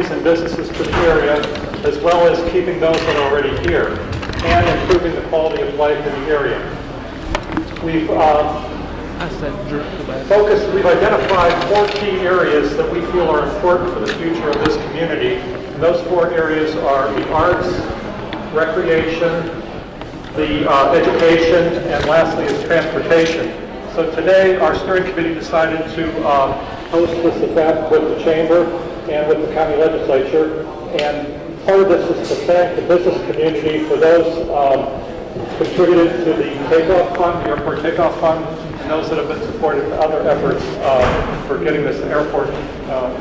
opportunities and businesses to the area, as well as keeping those that are already here, and improving the quality of life in the area. We've we've identified 4 key areas that we feel are important for the future of this community. And those 4 areas are the arts, recreation, the education, and lastly is transportation. So today our steering committee decided to host this event with the Chamber and with the county legislature. And part of this is to thank the business community for those contributed to the takeoff fund, the airport takeoff fund, and those that have been supportive of other efforts for getting this airport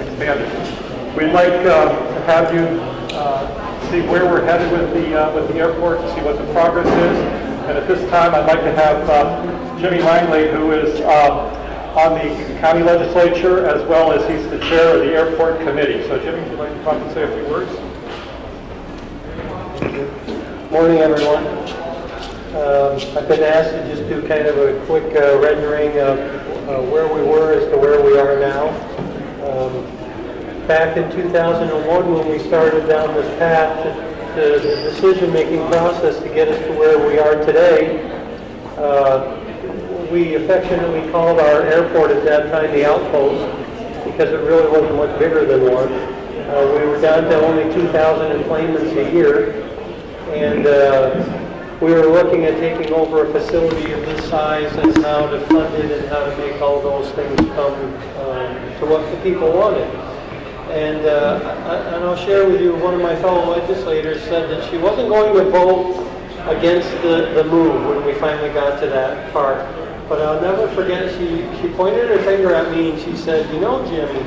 expanded. We'd like to have you see where we're headed with the airport, see what the progress is. And at this time, I'd like to have Jimmy Langley, who is on the county legislature, as well as he's the chair of the airport committee. So Jimmy, would you like to come up and say a few words? Morning, everyone. I've been asked to just do kind of a quick rendering of where we were as to where we are now. Back in 2001, when we started down this path, the decision-making process to get us to where we are today, we affectionately called our airport at that time the Outpost, because it really wasn't much bigger than one. We were down to only 2,000 enplanements a year, and we were looking at taking over a facility of this size and how to fund it and how to make all those things come to what the people wanted. And I'll share with you, one of my fellow legislators said that she wasn't going to vote against the move when we finally got to that part. But I'll never forget, she pointed her finger at me and she said, you know, Jimmy,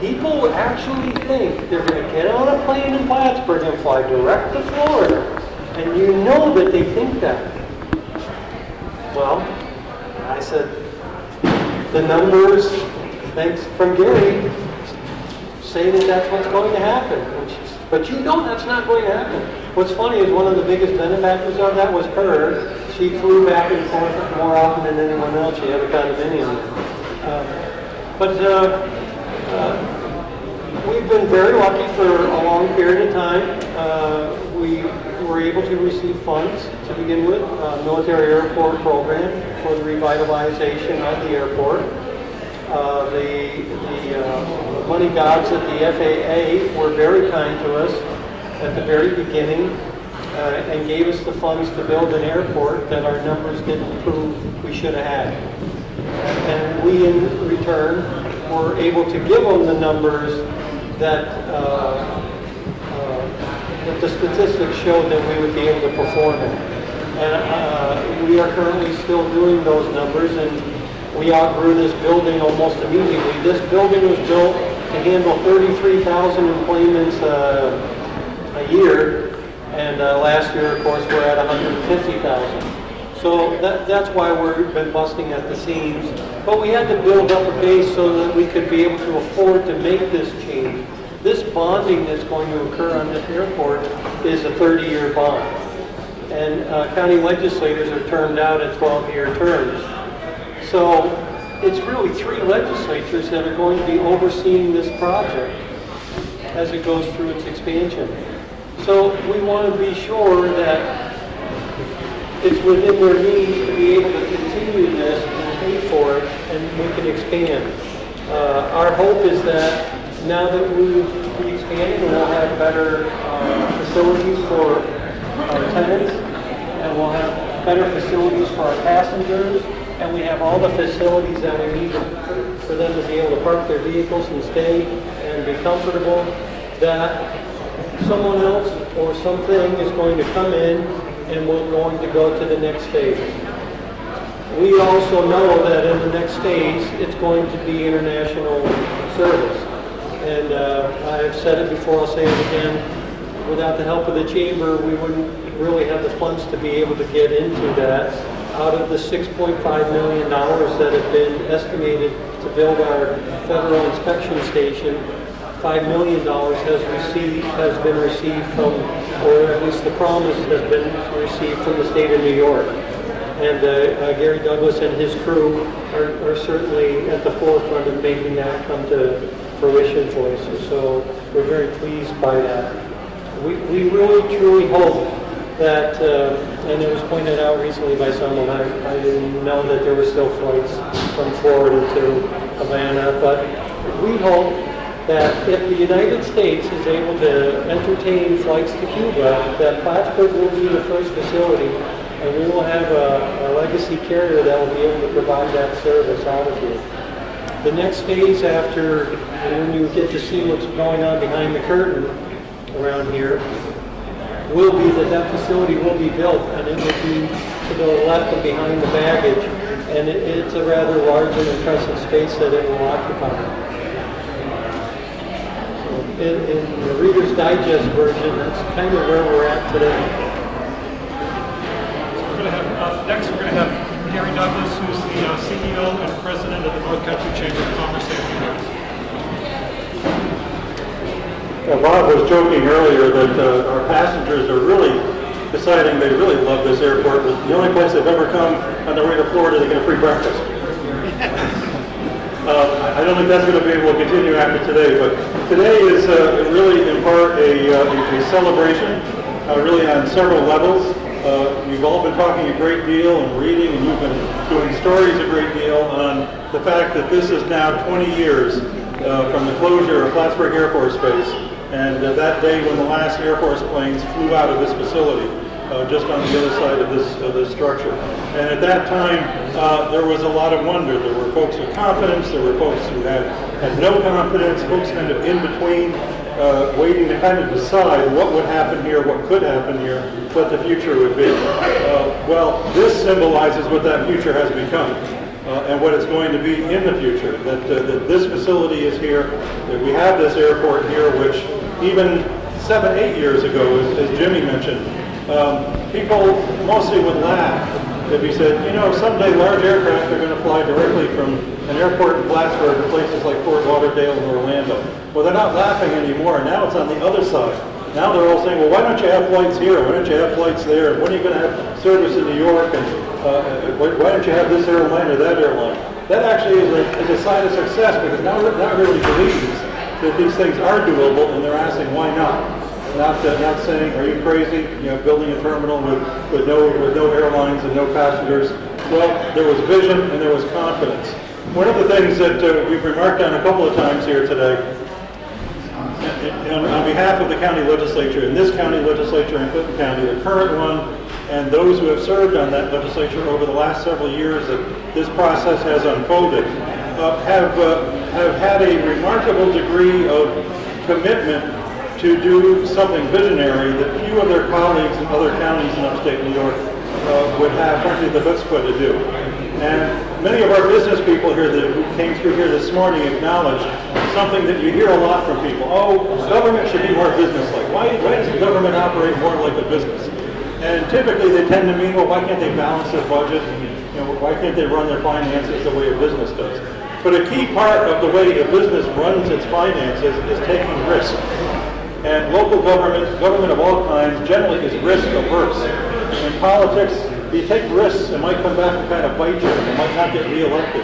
people actually think they're going to get on a plane in Plattsburgh and fly direct to Florida. And you know that they think that. Well, I said, the numbers, thanks from Gary, say that that's what's going to happen. But you know that's not going to happen. What's funny is one of the biggest benefactors of that was her. She flew back and forth more often than anyone else. She had a condominium. We've been very lucky for a long period of time. We were able to receive funds to begin with, military airport program for the revitalization of the airport. The money gods at the FAA were very kind to us at the very beginning and gave us the funds to build an airport that our numbers didn't prove we should have had. And we, in return, were able to give them the numbers that the statistics showed that we would be able to perform in. And we are currently still doing those numbers, and we outgrew this building almost immediately. This building was built to handle 33,000 enplanements a year, and last year, of course, we're at 150,000. So that's why we've been busting at the seams. But we had to build up a base so that we could be able to afford to make this change. This bonding that's going to occur on this airport is a 30-year bond. And county legislators are termed out at 12-year terms. So it's really 3 legislatures that are going to be overseeing this project as it goes through its expansion. So we want to be sure that it's within their means to be able to continue this and pay for it, and we can expand. Our hope is that now that we expand, we'll have better facilities for our tenants, and we'll have better facilities for our passengers, and we have all the facilities that we need for them to be able to park their vehicles and stay and be comfortable, that someone else or something is going to come in and we're going to go to the next phase. We also know that in the next phase, it's going to be international service. And I've said it before, I'll say it again, without the help of the Chamber, we wouldn't really have the funds to be able to get into that. Out of the $6.5 million that have been estimated to build our federal inspection station, $5 million has been received from, or at least the promise has been received from the state of New York. And Gary Douglas and his crew are certainly at the forefront of making that come to fruition for us. So we're very pleased by that. We really truly hope that, and it was pointed out recently by someone, I didn't know that there were still flights from Florida to Havana, but we hope that if the United States is able to entertain flights to Cuba, that Plattsburgh will be the first facility, and we will have a legacy carrier that will be able to provide that service out of here. The next phase after, when you get to see what's going on behind the curtain around here, will be that facility will be built, and it will be to the left and behind the baggage, and it's a rather large and impressive space that it will occupy. So in the Reader's Digest version, that's kind of where we're at today. So we're going to have, next we're going to have Gary Douglas, who's the CEO and President of the North Country Chamber of Commerce and Arts. Bob was joking earlier that our passengers are really deciding they really love this airport. It's the only place they've ever come on their way to Florida to get a free breakfast. I don't think that's going to be able to continue after today, but today is really in part a celebration, really on several levels. You've all been talking a great deal and reading, and you've been doing stories a great deal on the fact that this is now 20 years from the closure of Plattsburgh Air Force Base, and that day when the last Air Force planes flew out of this facility, just on the other side of this structure. And at that time, there was a lot of wonder. There were folks with confidence, there were folks who had no confidence, folks kind of in between, waiting to kind of decide what would happen here, what could happen here, what the future would be. Well, this symbolizes what that future has become. And what it's going to be in the future, that this facility is here, that we have this airport here, which even 7-8 years ago, as Jimmy mentioned, people mostly would laugh if he said, you know, someday large aircraft are going to fly directly from an airport in Plattsburgh to places like Fort Lauderdale and Orlando. Well, they're not laughing anymore. Now it's on the other side. Now they're all saying, well, why don't you have flights here? Why don't you have flights there? And when are you going to have service in New York? And why don't you have this airline or that airline? That actually is a sign of success, because now everybody believes that these things are doable, and they're asking why not. Not saying, are you crazy? You know, building a terminal with no airlines and no passengers. Well, there was vision and there was confidence. One of the things that we've remarked on a couple of times here today, on behalf of the county legislature, in this county legislature in Clinton County, the current one, and those who have served on that legislature over the last several years that this process has unfolded, have had a remarkable degree of commitment to do something visionary that few of their colleagues in other counties in upstate New York would have, frankly, the chutzpah to do. And many of our business people here who came through here this morning acknowledged something that you hear a lot from people. Oh, government should be more business-like. Why does the government operate more like a business? And typically they tend to mean, well, why can't they balance their budget? You know, why can't they run their finances the way a business does? But a key part of the way a business runs its finances is taking risk. And local government of all kinds, generally is risk averse. In politics, you take risks, it might come back and kind of bite you, you might not get reelected.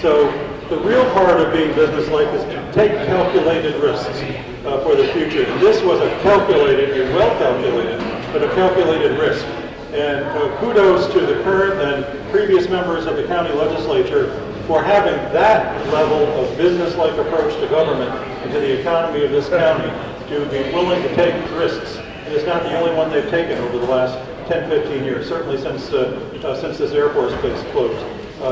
So the real part of being business-like is to take calculated risks for the future. And this was a well-calculated, but a calculated risk. And kudos to the current and previous members of the county legislature for having that level of business-like approach to government and to the economy of this county, to be willing to take risks. And it's not the only one they've taken over the last 10, 15 years, certainly since this Air Force base closed.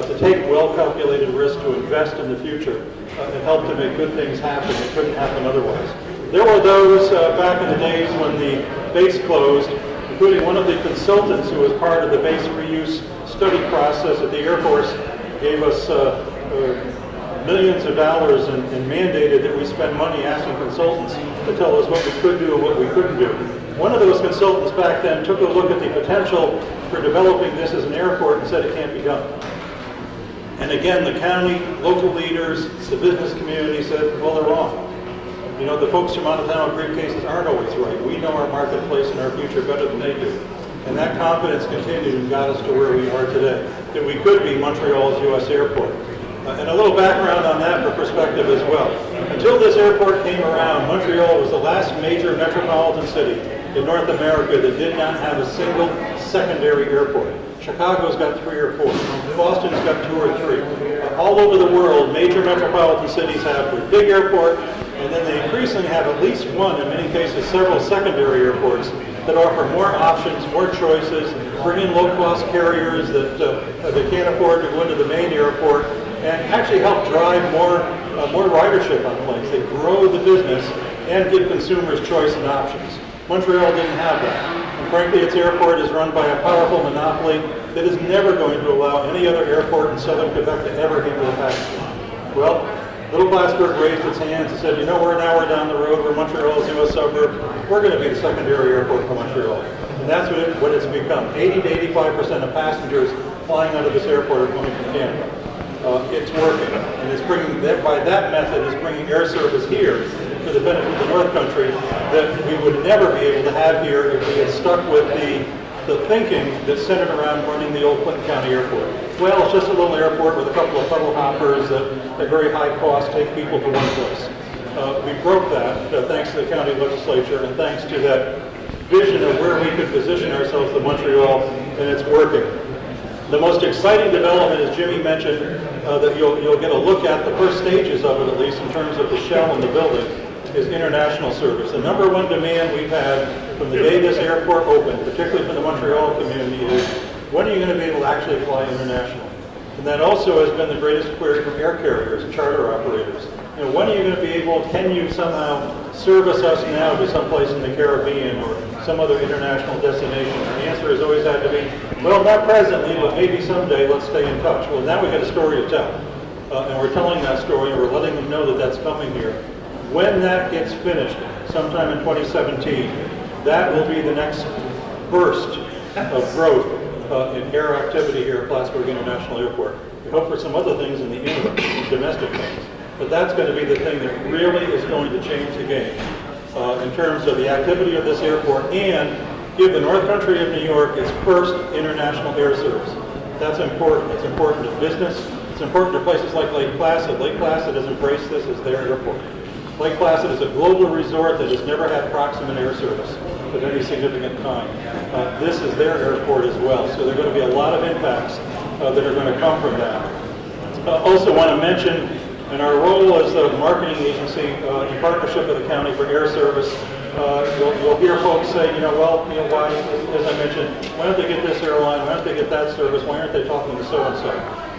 To take well-calculated risks, to invest in the future, and help to make good things happen that couldn't happen otherwise. There were those back in the days when the base closed, including one of the consultants who was part of the base reuse study process at the Air Force, gave us millions of dollars and mandated that we spend money asking consultants to tell us what we could do and what we couldn't do. One of those consultants back then took a look at the potential for developing this as an airport and said it can't be done. And again, the county, local leaders, the business community said, well, they're wrong. You know, the folks from out of town with briefcases aren't always right. We know our marketplace and our future better than they do. And that confidence continued and got us to where we are today, that we could be Montreal's U.S. airport. And a little background on that for perspective as well. Until this airport came around, Montreal was the last major metropolitan city in North America that did not have a single secondary airport. Chicago's got 3 or 4. Boston's got 2 or 3. All over the world, major metropolitan cities have a big airport, and then they increasingly have at least one, in many cases several secondary airports that offer more options, more choices, bring in low-cost carriers that they can't afford to go into the main airport, and actually help drive more ridership on planes. They grow the business and give consumers choice and options. Montreal didn't have that. And frankly, its airport is run by a powerful monopoly that is never going to allow any other airport in southern Quebec to ever handle a passengers. Well, Little Plattsburgh raised its hands and said, you know, we're down the road, we're Montreal's newest suburb, we're going to be the secondary airport for Montreal. And that's what it's become. 80 to 85% of passengers flying out of this airport are coming from Canada. It's working, and it's bringing by that method, it's bringing air service here for the benefit of the North Country that we would never be able to have here if we had stuck with the thinking that's centered around running the old Clinton County Airport. Well, it's just a little airport with a couple of puddle hoppers that at very high cost take people to one place. We broke that thanks to the county legislature and thanks to that vision of where we could position ourselves in Montreal, and it's working. The most exciting development, as Jimmy mentioned, that you'll get a look at, the first stages of it at least in terms of the shell and the building, is international service. The number one demand we've had from the day this airport opened, particularly from the Montreal community, is when are you going to be able to actually fly international? And that also has been the greatest query from air carriers and charter operators. You know, when are you going to be able, can you somehow service us now to someplace in the Caribbean or some other international destination? And the answer has always had to be, well, not presently, but maybe someday, let's stay in touch. Well, now we've got a story to tell. And we're telling that story, and we're letting them know that that's coming here. When that gets finished, sometime in 2017, that will be the next burst of growth in air activity here at Plattsburgh International Airport. We hope for some other things in the interim, domestic things. But that's going to be the thing that really is going to change the game in terms of the activity of this airport and give the North Country of New York its first international air service. That's important. It's important to business. It's important to places like Lake Placid. Lake Placid has embraced this as their airport. Lake Placid is a global resort that has never had proximate air service of any significant kind. This is their airport as well, so there are going to be a lot of impacts that are going to come from that. Also want to mention, in our role as a marketing agency in partnership with the county for air service, you'll hear folks say, why, as I mentioned, why don't they get this airline, why don't they get that service, why aren't they talking to so-and-so?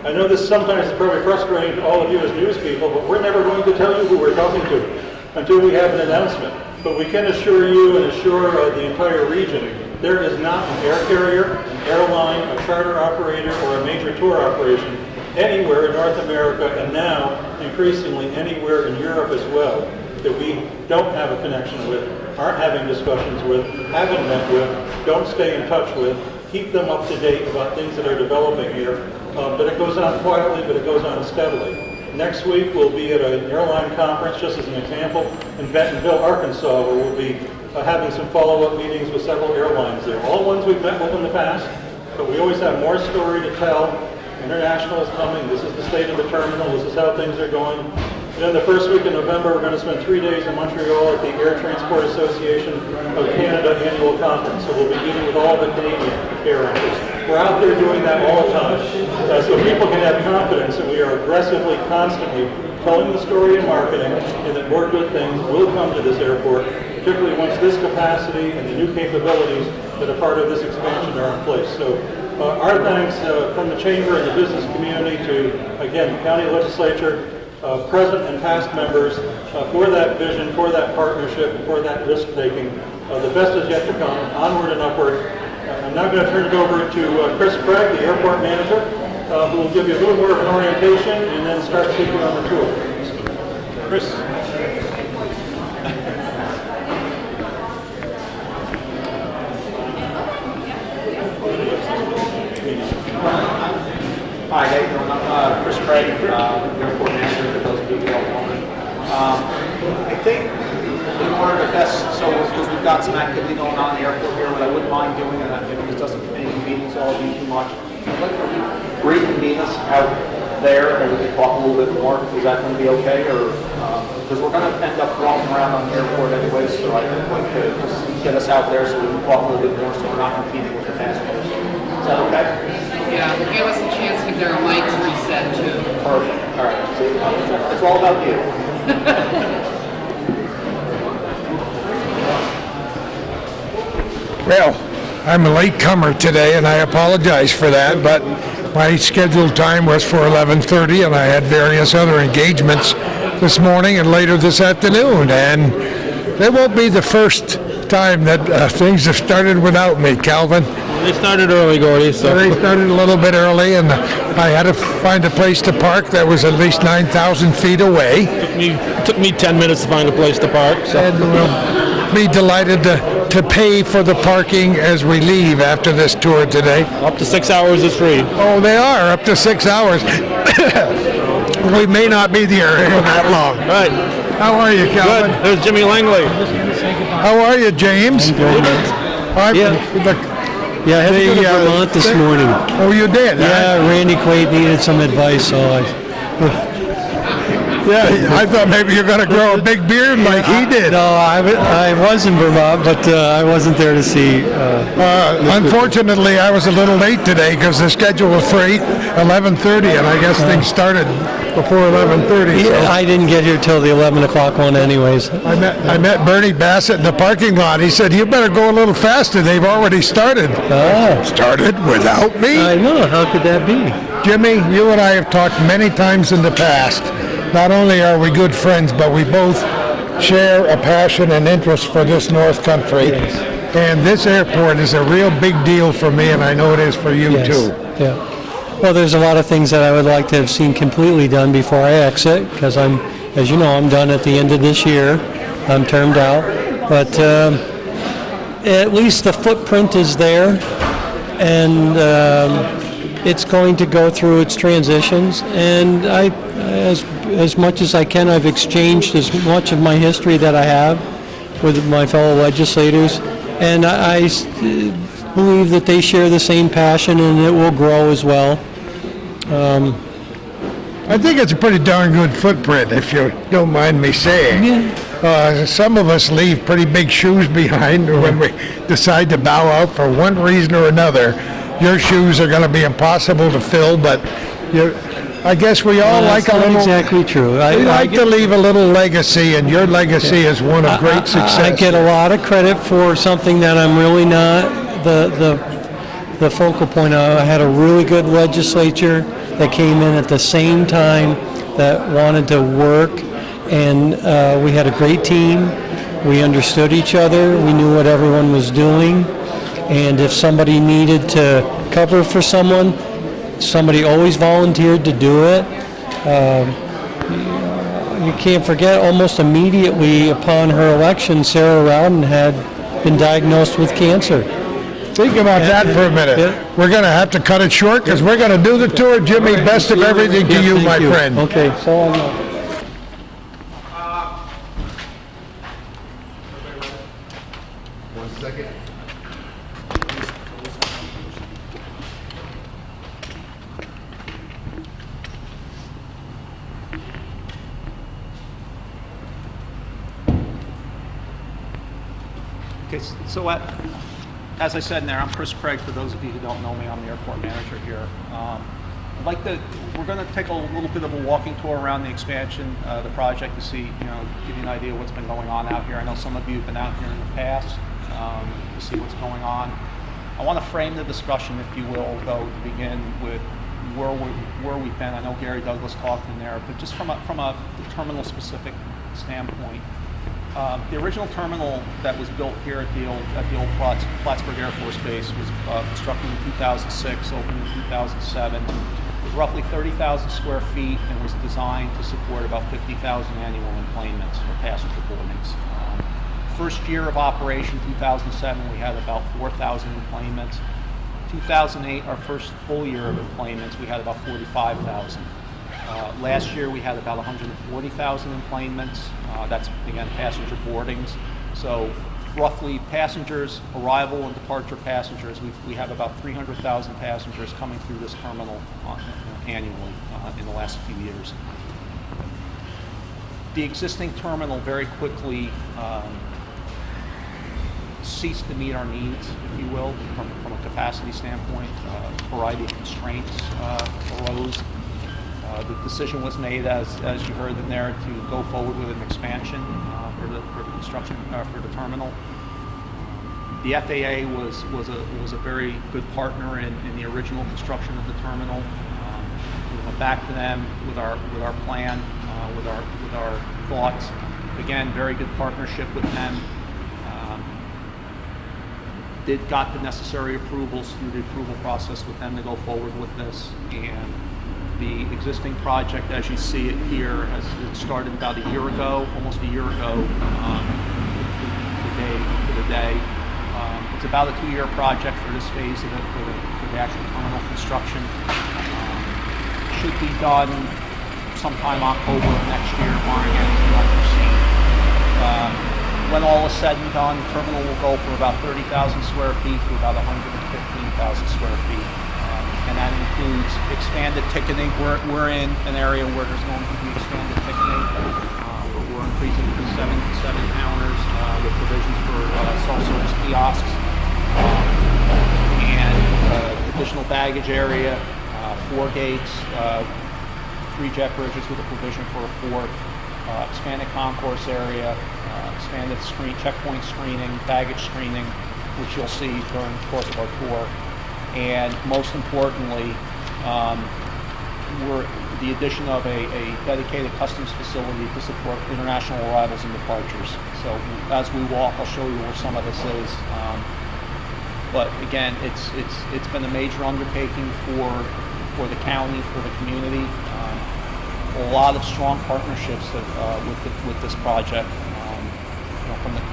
I know this sometimes is probably frustrating to all of you as news people, but we're never going to tell you who we're talking to until we have an announcement. But we can assure you and assure the entire region, there is not an air carrier, an airline, a charter operator, or a major tour operation anywhere in North America, and now increasingly anywhere in Europe as well, that we don't have a connection with, aren't having discussions with, haven't met with, don't stay in touch with, keep them up to date about things that are developing here. But it goes on quietly, but it goes on steadily. Next week we'll be at an airline conference, just as an example, in Bentonville, Arkansas, where we'll be having some follow-up meetings with several airlines there. All ones we've met with in the past, but we always have more story to tell. International is coming. This is the state of the terminal. This is how things are going. And then the first week in November, we're going to spend 3 days in Montreal at the Air Transport Association of Canada annual conference. So we'll be meeting with all the Canadian air interests. We're out there doing that all the time, so people can have confidence that we are aggressively, constantly telling the story in marketing, and that more good things will come to this airport, particularly once this capacity and the new capabilities that are part of this expansion are in place. So our thanks from the Chamber and the business community to, again, the county legislature, present and past members, for that vision, for that partnership, and for that risk-taking. The best is yet to come, onward and upward. I'm now going to turn it over to Chris Craig, the airport manager, who will give you a little more of an orientation and then start taking on the tour. Chris. Hi, how you doing? I'm Chris Craig, airport manager for those of you who don't know me. I think in order to best, because we've got some activity going on in the airport here, what I wouldn't mind doing, and this doesn't inconvenience all of you too much, I'd like to reconvene us out there and we can talk a little bit more. Is that going to be okay? Or because we're going to end up walking around on the airport anyway, so I think like to just get us out there so we can talk a little bit more so we're not competing with the passengers. Is that okay? Yeah, give us a chance to get our lights reset too. Perfect. All right. See, it's all about you. Well, I'm a late comer today, and I apologize for that, but my scheduled time was for 11:30, and I had various other engagements this morning and later this afternoon, and it won't be the first time that things have started without me, Calvin. They started early, Gordy, so They started a little bit early, and I had to find a place to park that was at least 9,000 feet away. took me 10 minutes to find a place to park. So And we'll be delighted to pay for the parking as we leave after this tour today. up to 6 hours is free. Oh, they are, up to 6 hours. We may not be there that long. Right. How are you, Good. Calvin? There's Jimmy Langley. How are you, James? Yeah, I had to go to Vermont this morning. Oh, you did? Yeah, Randy Quaid needed some advice, so I thought maybe you're going to grow a big beard like he did. No, I was in Vermont, but I wasn't there to see. Unfortunately, I was a little late today because the schedule was for 11:30, and I guess things started before 11:30. So I didn't get here till the 11 o'clock one anyways. I met Bernie Bassett in the parking lot. He said, "You better go a little faster. They've already started." Started without me? I know, how could that be? Jimmy, you and I have talked many times in the past. Not only are we good friends, but we both share a passion and interest for this North Country. And this airport is a real big deal for me, and I know it is for you too. Yeah. Well, there's a lot of things that I would like to have seen completely done before I exit, because I'm, as you know, I'm done at the end of this year. I'm termed out. But at least the footprint is there, and it's going to go through its transitions. And as much as I can, I've exchanged as much of my history that I have with my fellow legislators, and I believe that they share the same passion, and it will grow as well. I think it's a pretty darn good footprint, if you don't mind me saying. Some of us leave pretty big shoes behind when we decide to bow out for one reason or another. Your shoes are going to be impossible to fill, but I guess we all like a little. That's not exactly true. We like to leave a little legacy, and your legacy is one of great success. I get a lot of credit for something that I'm really not the focal point of. I had a really good legislature that came in at the same time that wanted to work, and we had a great team. We understood each other. We knew what everyone was doing, and if somebody needed to cover for someone, somebody always volunteered to do it. You can't forget, almost immediately upon her election, Sarah Rowden had been diagnosed with cancer. Think about that for a minute. Yeah. We're going to have to cut it short because we're going to do the tour. Jimmy, best of everything to you, Thank my friend. Okay, so I know. Okay, so as I said in there, I'm Chris Craig. For those of you who don't know me, I'm the airport manager here. We're going to take a little bit of a walking tour around the expansion, the project, to see, give you an idea of what's been going on out here. I know some of you have been out here in the past to see what's going on. I want to frame the discussion, if you will, though, to begin with where we've been. I know Gary Douglas talked in there, but just from a terminal-specific standpoint. The original terminal that was built here at the old Plattsburgh Air Force Base was constructed in 2006, opened in 2007. It was roughly 30,000 square feet and was designed to support about 50,000 annual enplanements or passenger boardings. First year of operation, 2007, we had about 4,000 enplanements. 2008, our first full year of enplanements, we had about 45,000. Last year we had about 140,000 enplanements. That's, again, passenger boardings. So roughly passengers, arrival and departure passengers. We have about 300,000 passengers coming through this terminal annually in the last few years. The existing terminal very quickly ceased to meet our needs, if you will, from a capacity standpoint. A variety of constraints arose. The decision was made, as you heard in there, to go forward with an expansion for the construction for the terminal. The FAA was a very good partner in the original construction of the terminal. We went back to them with our plan, with our thoughts. Again, very good partnership with them. Got the necessary approvals through the approval process with them to go forward with this, and the existing project, as you see it here, it started about a year ago, almost a year ago, to the day. It's about a 2-year project for this phase of it, for the actual terminal construction. Should be done sometime October of next year, barring anything unforeseen. When all is said and done, the terminal will go from about 30,000 square feet to about 115,000 square feet. And that includes expanded ticketing. We're in an area where there's going to be expanded ticketing. We're increasing to 7 counters with provisions for self-service kiosks and additional baggage area, 4 gates, 3 jet bridges with a provision for a 4th, expanded concourse area, expanded checkpoint screening, baggage screening, which you'll see during the course of our tour. And most importantly, the addition of a dedicated customs facility to support international arrivals and departures. So as we walk, I'll show you where some of this is. But again, it's been a major undertaking for the county, for the community. A lot of strong partnerships with this project.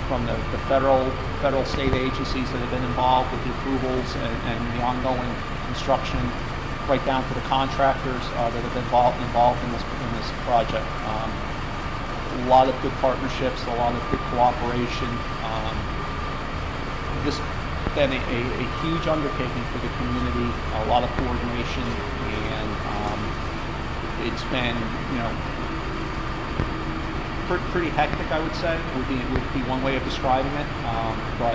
From the federal state agencies that have been involved with the approvals and the ongoing construction, right down to the contractors that have been involved in this project. A lot of good partnerships, a lot of good cooperation. This has been a huge undertaking for the community, a lot of coordination, and it's been, pretty hectic, I would say, would be one way of describing it. But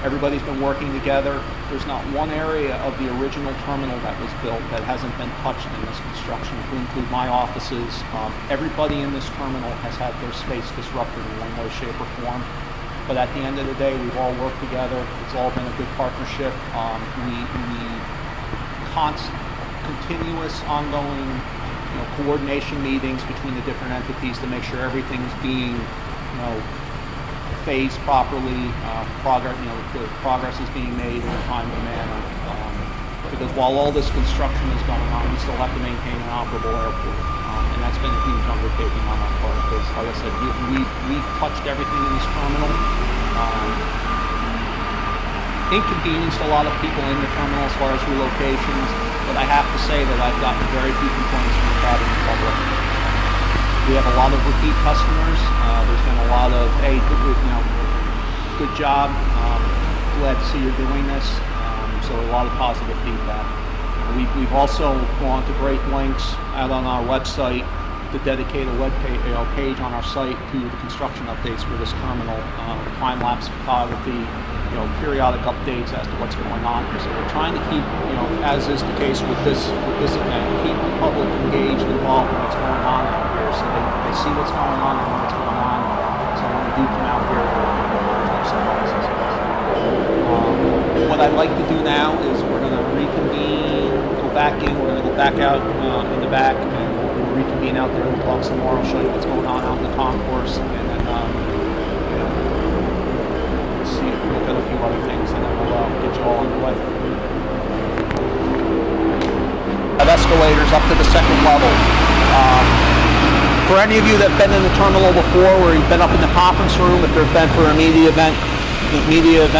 everybody's been working together. There's not one area of the original terminal that was built that hasn't been touched in this construction, to include my offices. Everybody in this terminal has had their space disrupted in one way, shape, or form. But at the end of the day, we've all worked together. It's all been a good partnership. We continuous, ongoing coordination meetings between the different entities to make sure everything's being, phased properly. The progress is being made in a timely manner. Because while all this construction is going on, we still have to maintain an operable airport, and that's been a huge undertaking on our part. Because, like I said, we've touched everything in this terminal. Inconvenienced a lot of people in the terminal as far as relocations, but I have to say that I've gotten very few complaints from the traveling public. We have a lot of repeat customers. There's been a lot of, hey, good job. Glad to see you're doing this. So a lot of positive feedback. We've also gone to great lengths out on our website to dedicate a page on our site to the construction updates for this terminal, time-lapse photography, periodic updates as to what's going on. So we're trying to keep, as is the case with this event, keep the public engaged, involved in what's going on out here, so they see what's going on and know what's going on. So when we do come out here, what I'd like to do now is we're going to reconvene, go back in, we're going to go back out in the back, and we'll reconvene out there and talk some more. I'll show you what's going on out in the concourse, and then look at a few other things, and then we'll get you all underway. Escalators up to the 2nd level. For any of you that have been in the terminal before, where you've been up in the conference room, if there's been for a media event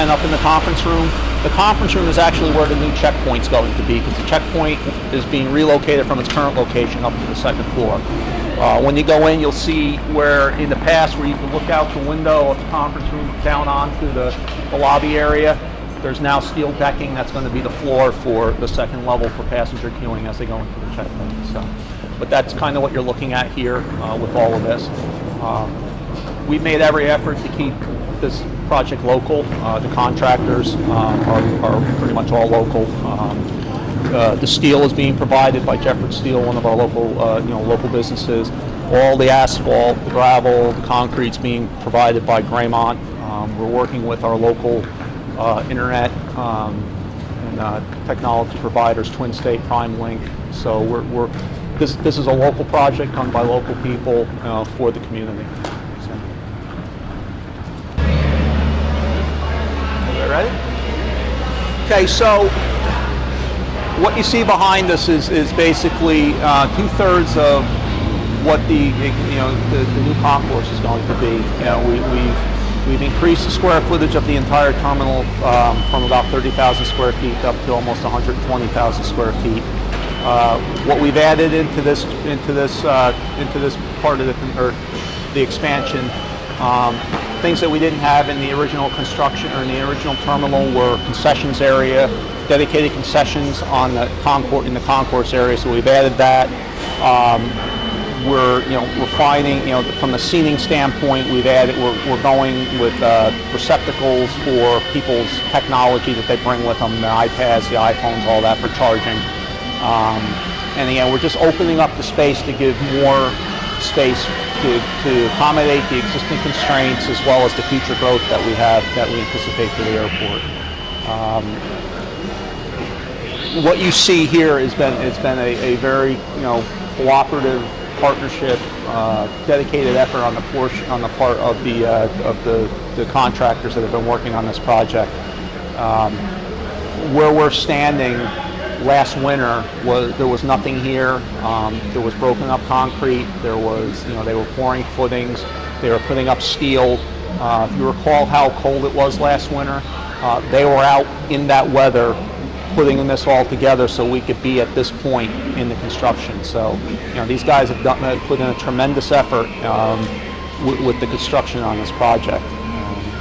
up in the conference room is actually where the new checkpoint's going to be, because the checkpoint is being relocated from its current location up to the 2nd floor. When you go in, you'll see where in the past where you can look out the window of the conference room down onto the lobby area, there's now steel decking that's going to be the floor for the second level for passenger queuing as they go into the checkpoint. So, but that's kind of what you're looking at here with all of this. We've made every effort to keep this project local. The contractors are pretty much all local. The steel is being provided by Jefford Steel, one of our local, local businesses. All the asphalt, the gravel, the concrete's being provided by Graymont. We're working with our local internet and technology providers, Twin State, Prime Link. So this is a local project done by local people for the community. So. Ready? Okay, so what you see behind us is basically 2/3 of what the new concourse is going to be. We've increased the square footage of the entire terminal from about 30,000 square feet up to almost 120,000 square feet. What we've added into this part of the expansion, things that we didn't have in the original construction or in the original terminal were concessions area, dedicated concessions on the concourse area. So we've added that. We're refining, from the seating standpoint, we're going with receptacles for people's technology that they bring with them, the iPads, the iPhones, all that for charging. And again, we're just opening up the space to give more space to accommodate the existing constraints as well as the future growth that we anticipate for the airport. What you see here has been a very cooperative partnership, dedicated effort on the part of the contractors that have been working on this project. Where we're standing last winter there was nothing here. There was broken up concrete. There was they were pouring footings. They were putting up steel. If you recall how cold it was last winter, they were out in that weather putting this all together so we could be at this point in the construction. So, these guys have put in a tremendous effort with the construction on this project.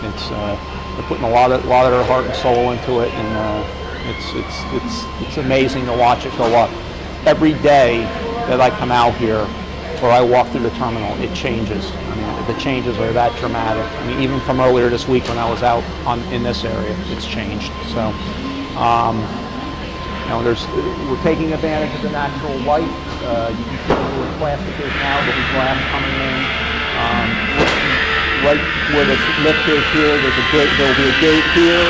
They're putting a lot of their heart and soul into it, and it's amazing to watch it go up. Every day that I come out here or I walk through the terminal, it changes. I mean, the changes are that dramatic. I mean, even from earlier this week when I was out in this area, it's changed. So. We're taking advantage of the natural light. You can see where the plastic is now. There'll be glass coming in. Right where this lift is here, there'll be a gate here.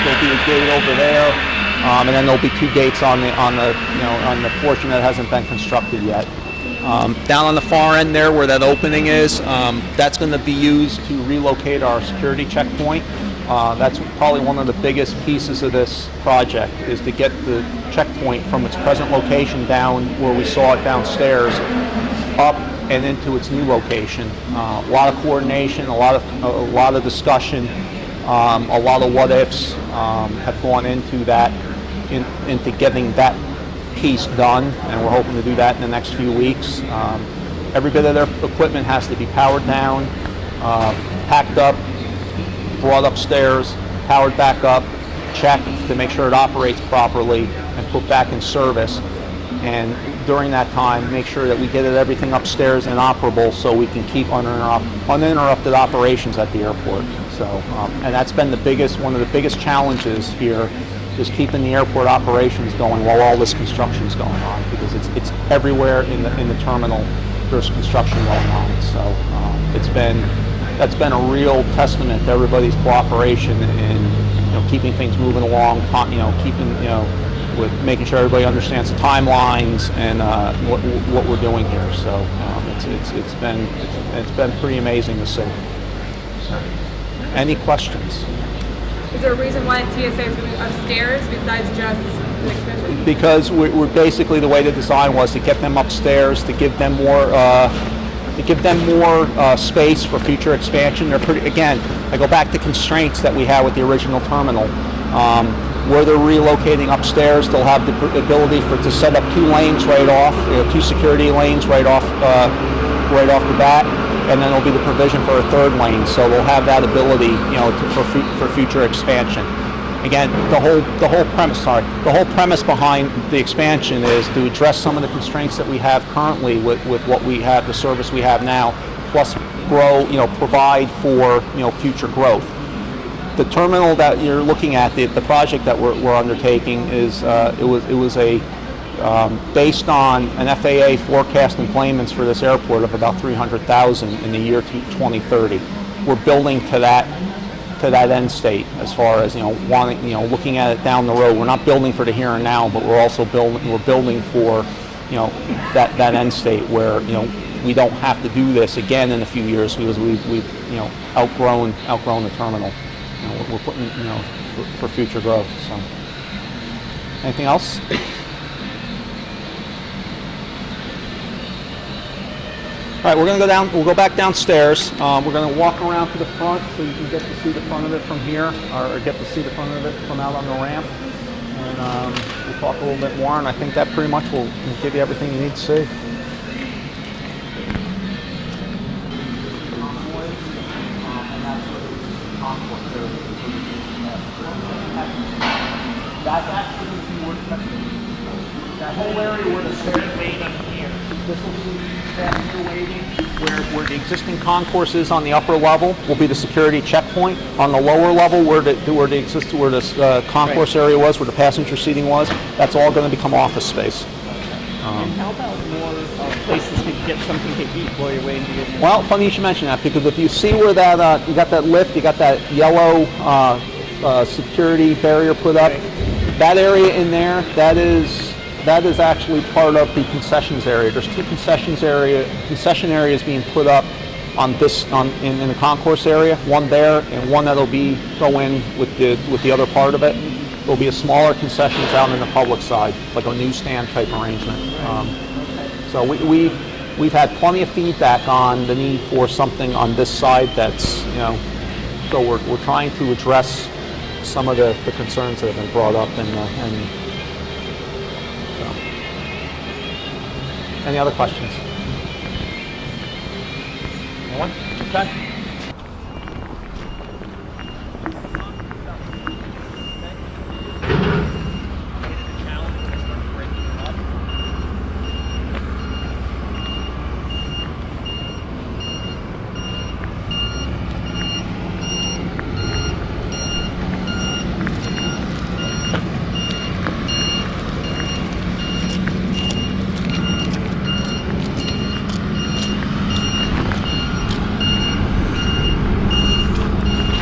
There'll be a gate over there, and then there'll be two gates on the portion that hasn't been constructed yet. Down on the far end there, where that opening is, that's going to be used to relocate our security checkpoint. That's probably one of the biggest pieces of this project, is to get the checkpoint from its present location down where we saw it downstairs up and into its new location. A lot of coordination, a lot of discussion, a lot of what ifs have gone into that, into getting that piece done, and we're hoping to do that in the next few weeks. Every bit of their equipment has to be powered down, packed up, brought upstairs, powered back up, checked to make sure it operates properly, and put back in service. And during that time, make sure that we get everything upstairs and operable so we can keep uninterrupted operations at the airport. So, and that's been one of the biggest challenges here, is keeping the airport operations going while all this construction is going on, because it's everywhere in the terminal. There's construction going on. So that's been a real testament to everybody's cooperation in keeping things moving along, with making sure everybody understands the timelines and what we're doing here. So it's been pretty amazing to see. So, any questions? Is there a reason why TSA is going upstairs besides just the expansion? Because we're basically, the way the design was to get them upstairs, to give them more space for future expansion. They're pretty, again, I go back to constraints that we had with the original terminal. Where they're relocating upstairs, they'll have the ability to set up 2 lanes right off, 2 security lanes right off the bat, and then there'll be the provision for a 3rd lane. So they'll have that ability, for future expansion. Again, the whole premise behind the expansion is to address some of the constraints that we have currently with what we have, the service we have now, plus grow, provide for, future growth. The terminal that you're looking at, the project that we're undertaking is it was based on an FAA forecast employments for this airport of about 300,000 in the year 2030. We're building to that end state as far as looking at it down the road. We're not building for the here and now, but we're also building for that end state where we don't have to do this again in a few years because we've outgrown the terminal. We're putting for future growth. So, anything else? All right, we're going to go down. We'll go back downstairs. We're going to walk around to the front so you can get to see the front of it from here, or get to see the front of it from out on the ramp. And we'll talk a little bit more. And I think that pretty much will give you everything you need to see. That's actually that whole area where the stairs waiting here. This will be passenger waiting, where the existing concourse is on the upper level will be the security checkpoint. On the lower level, where the concourse area was, where the passenger seating was, that's all going to become office space. And how about more places to get something to eat while you're waiting to get in? Well, funny you should mention that, because if you see where that you got that lift, you got that yellow security barrier put up. That area in there, that is actually part of the concessions area. There's 2 concession areas being put up in the concourse area. One there and one that'll go in with the other part of it. There'll be a smaller concessions out in the public side, like a newsstand type arrangement. So we've had plenty of feedback on the need for something on this side. That's so we're trying to address some of the concerns that have been brought up and so. Any other questions? Anyone? Okay.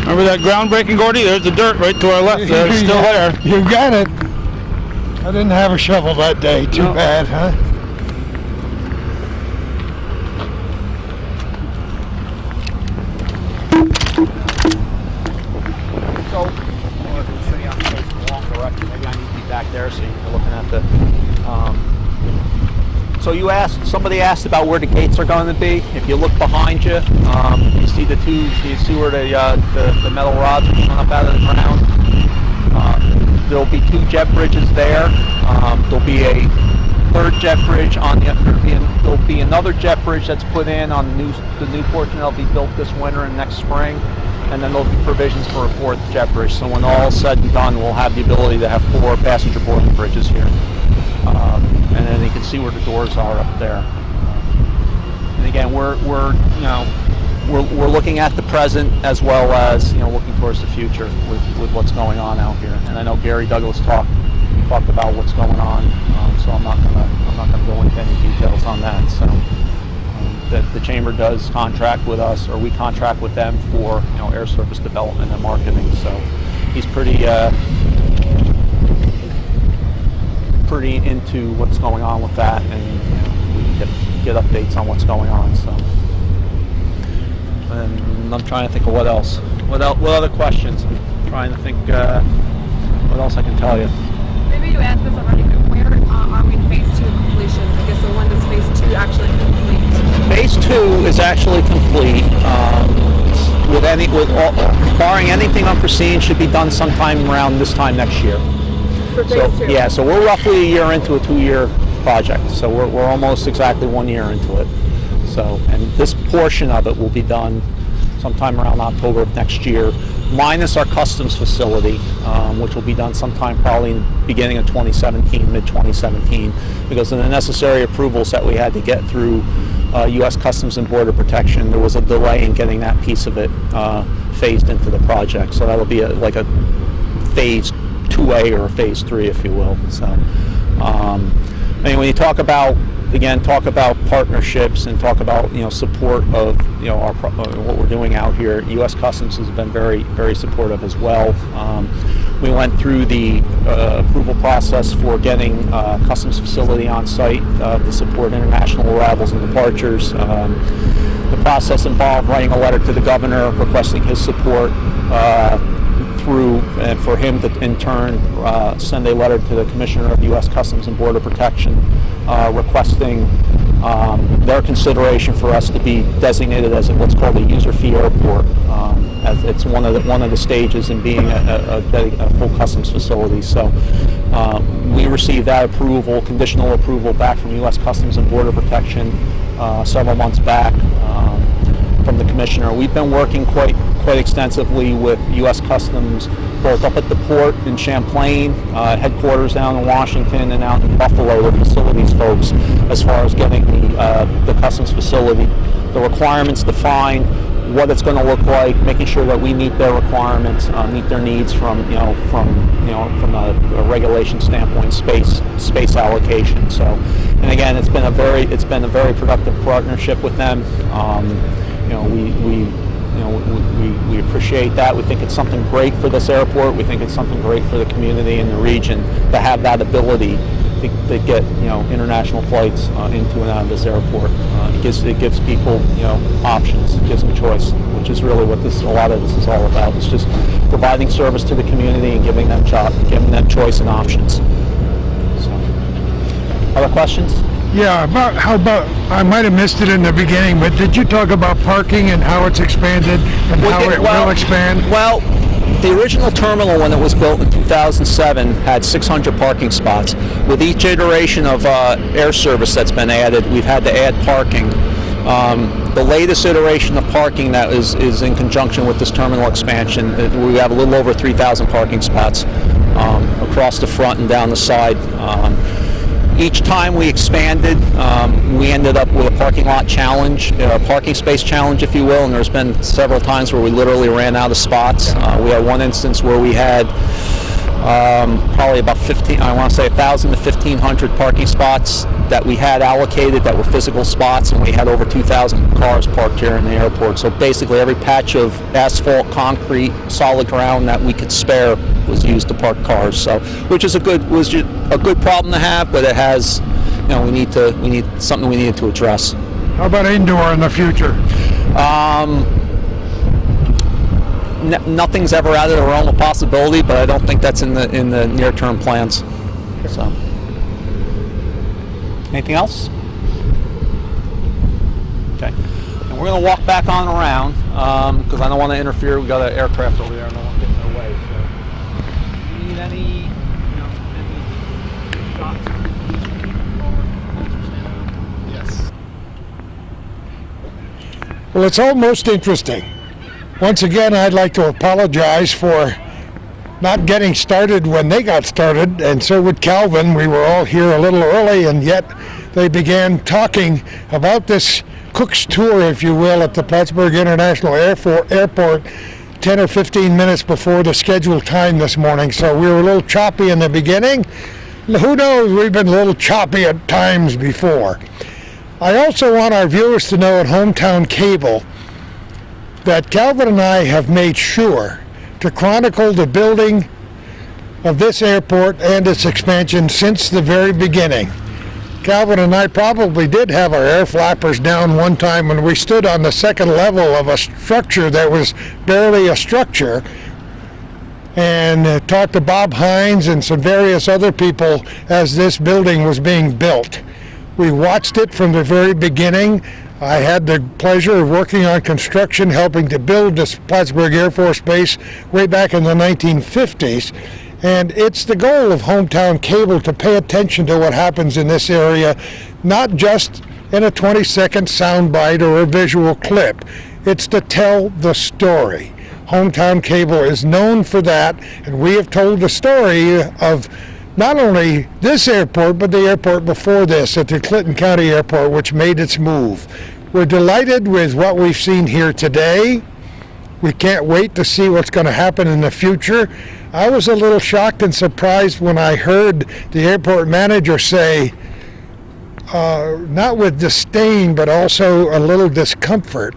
Remember that groundbreaking, Gordy? There's the dirt right to our left there. It's still there. You got it. I didn't have a shovel that day. Too bad, huh? So, if we're sitting out in the wrong direction, maybe I need to be back there so you're looking at the. So somebody asked about where the gates are going to be. If you look behind you, you see you see where the metal rods are coming up out of the ground. There'll be 2 jet bridges there. There'll be a 3rd jet bridge there'll be another jet bridge that's put in on the new portion that'll be built this winter and next spring. And then there'll be provisions for a 4th jet bridge. So when all is said and done, we'll have the ability to have 4 passenger boarding bridges here. And then you can see where the doors are up there. And again, we're looking at the present as well as looking towards the future with what's going on out here. And I know Gary Douglas talked about what's going on, so I'm not gonna go into any details on that. So that the chamber does contract with us, or we contract with them for air service development and marketing. So he's pretty into what's going on with that, and we can get updates on what's going on. So, and I'm trying to think of what else. What other questions? I'm trying to think what else I can tell you. Maybe you asked this already, but where are we in phase 2 completion? I guess so when does phase 2 actually complete? Phase 2 is actually complete. Barring anything unforeseen, should be done sometime around this time next year. For So, phase two? yeah, so we're roughly a year into a 2-year project. So we're almost exactly 1 year into it. So, and this portion of it will be done sometime around October of next year, minus our customs facility, which will be done sometime probably in the beginning of 2017, mid-2017, because of the necessary approvals that we had to get through U.S. Customs and Border Protection. There was a delay in getting that piece of it phased into the project. So that'll be like a phase 2A or a phase 3, if you will. So, I mean, when you talk about partnerships and talk about support of what we're doing out here, U.S. Customs has been very, very supportive as well. We went through the approval process for getting customs facility on site to support international arrivals and departures. The process involved writing a letter to the governor requesting his support and for him to in turn send a letter to the Commissioner of U.S. Customs and Border Protection requesting their consideration for us to be designated as what's called a user fee airport, as it's one of the stages in being a full customs facility. So we received that approval, conditional approval, back from U.S. Customs and Border Protection several months back from the Commissioner. We've been working quite extensively with U.S. Customs, both up at the port in Champlain, headquarters down in Washington, and out in Buffalo, the facilities folks, as far as getting the customs facility, the requirements defined, what it's going to look like, making sure that we meet their requirements, meet their needs from a regulation standpoint, space allocation. So, and again, it's been a very productive partnership with them. We appreciate that. We think it's something great for this airport. We think it's something great for the community and the region to have that ability to get international flights into and out of this airport. It gives people options. It gives them choice, which is really what a lot of this is all about. It's just providing service to the community and giving them choice and options. So, other questions? Yeah, how about, I might have missed it in the beginning, but did you talk about parking and how it's expanded and how it will expand? Well, the original terminal, when it was built in 2007, had 600 parking spots. With each iteration of air service that's been added, we've had to add parking. The latest iteration of parking that is in conjunction with this terminal expansion, we have a little over 3,000 parking spots across the front and down the side. Each time we expanded, we ended up with a parking lot challenge, a parking space challenge, if you will, and there's been several times where we literally ran out of spots. We had one instance where we had probably about 1,000 to 1,500 parking spots that we had allocated that were physical spots, and we had over 2,000 cars parked here in the airport. So basically every patch of asphalt, concrete, solid ground that we could spare was used to park cars. So, which is a good problem to have, but it has, we need something we needed to address. How about indoor in the future? Nothing's ever out of the realm of possibility, but I don't think that's in the near-term plans. So, anything else? Okay, and we're going to walk back on around because I don't want to interfere. We got an aircraft over there, and I don't want to get in their way. So, do you need any shots? Yes. Well, it's almost interesting. Once again, I'd like to apologize for not getting started when they got started, and so would Calvin. We were all here a little early, and yet they began talking about this Cook's tour, if you will, at the Plattsburgh International Airport 10 or 15 minutes before the scheduled time this morning. So we were a little choppy in the beginning. Who knows, we've been a little choppy at times before. I also want our viewers to know at Hometown Cable that Calvin and I have made sure to chronicle the building of this airport and its expansion since the very beginning. Calvin and I probably did have our air flappers down one time when we stood on the second level of a structure that was barely a structure, and talked to Bob Hines and some various other people as this building was being built. We watched it from the very beginning. I had the pleasure of working on construction, helping to build this Plattsburgh Air Force Base way back in the 1950s. And it's the goal of Hometown Cable to pay attention to what happens in this area, not just in a 20-second soundbite or a visual clip. It's to tell the story. Hometown Cable is known for that, and we have told the story of not only this airport, but the airport before this at the Clinton County Airport, which made its move. We're delighted with what we've seen here today. We can't wait to see what's going to happen in the future. I was a little shocked and surprised when I heard the airport manager say, not with disdain, but also a little discomfort,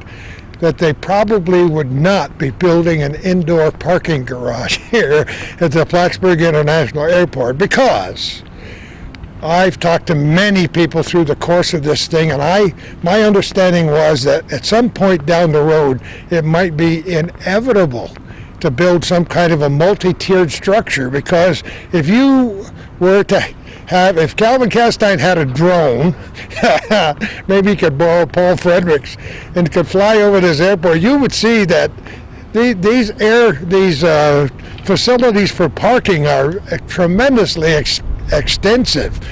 that they probably would not be building an indoor parking garage here at the Plattsburgh International Airport, because I've talked to many people through the course of this thing, and my understanding was that at some point down the road, it might be inevitable to build some kind of a multi-tiered structure, because if you were to if Calvin Castine had a drone, maybe he could borrow Paul Fredericks and could fly over this airport, you would see that these facilities for parking are tremendously extensive.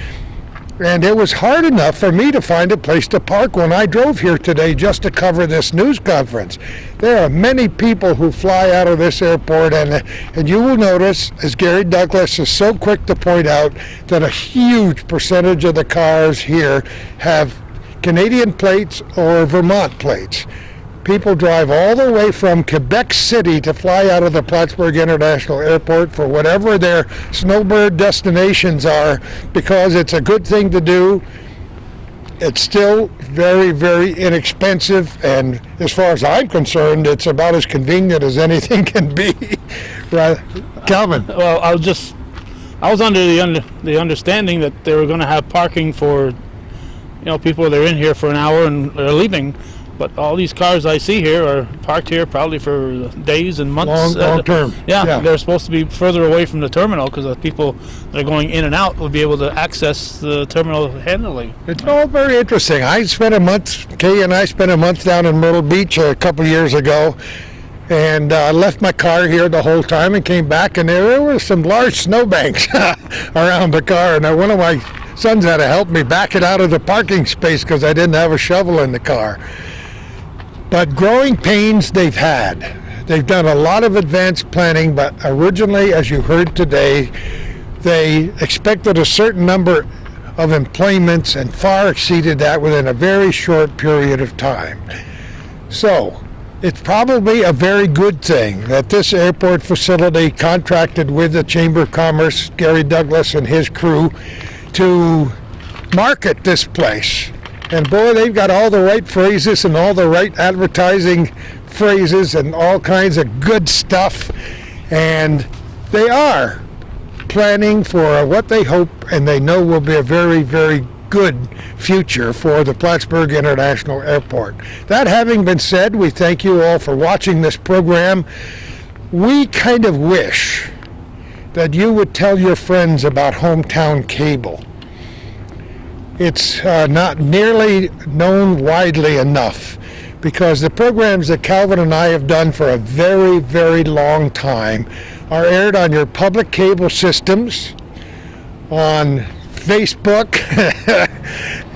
And it was hard enough for me to find a place to park when I drove here today just to cover this news conference. There are many people who fly out of this airport, and you will notice, as Gary Douglas is so quick to point out, that a huge percentage of the cars here have Canadian plates or Vermont plates. People drive all the way from Quebec City to fly out of the Plattsburgh International Airport for whatever their snowbird destinations are, because it's a good thing to do. It's still very, very inexpensive, and as far as I'm concerned, it's about as convenient as anything can be. Right, Calvin? Well, I was under the understanding that they were going to have parking for, people that are in here for an hour and they're leaving. But all these cars I see here are parked here probably for days and months. Long term. Yeah, they're supposed to be further away from the terminal, because the people that are going in and out will be able to access the terminal handily. It's all very interesting. Kay and I spent a month down in Myrtle Beach a couple years ago, and left my car here the whole time and came back, and there were some large snowbanks around the car, and one of my sons had to help me back it out of the parking space because I didn't have a shovel in the car. But growing pains they've had. They've done a lot of advanced planning, but originally, as you heard today, they expected a certain number of employments and far exceeded that within a very short period of time. So, it's probably a very good thing that this airport facility contracted with the Chamber of Commerce, Gary Douglas and his crew, to market this place. And boy, they've got all the right phrases and all the right advertising phrases and all kinds of good stuff. And they are planning for what they hope and they know will be a very, very good future for the Plattsburgh International Airport. That having been said, we thank you all for watching this program. We kind of wish that you would tell your friends about Hometown Cable. It's not nearly known widely enough, because the programs that Calvin and I have done for a very, very long time are aired on your public cable systems, on Facebook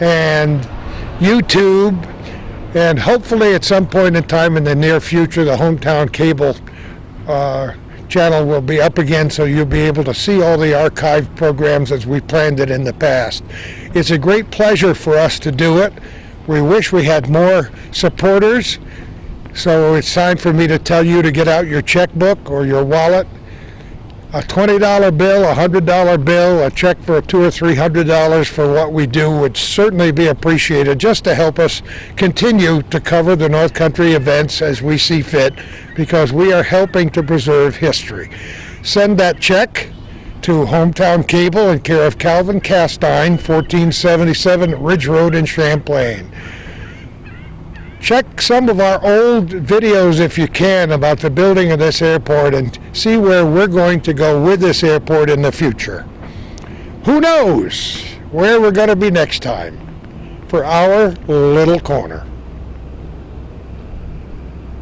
and YouTube, and hopefully at some point in time in the near future the Hometown Cable channel will be up again, so you'll be able to see all the archived programs as we planned it in the past. It's a great pleasure for us to do it. We wish we had more supporters, so it's time for me to tell you to get out your checkbook or your wallet. A $20 bill, a $100 bill, a check for $200 or $300 for what we do would certainly be appreciated, just to help us continue to cover the North Country events as we see fit, because we are helping to preserve history. Send that check to Hometown Cable in care of Calvin Castine, 1477 Ridge Road in Champlain. Check some of our old videos if you can about the building of this airport and see where we're going to go with this airport in the future. Who knows where we're going to be next time for our little corner.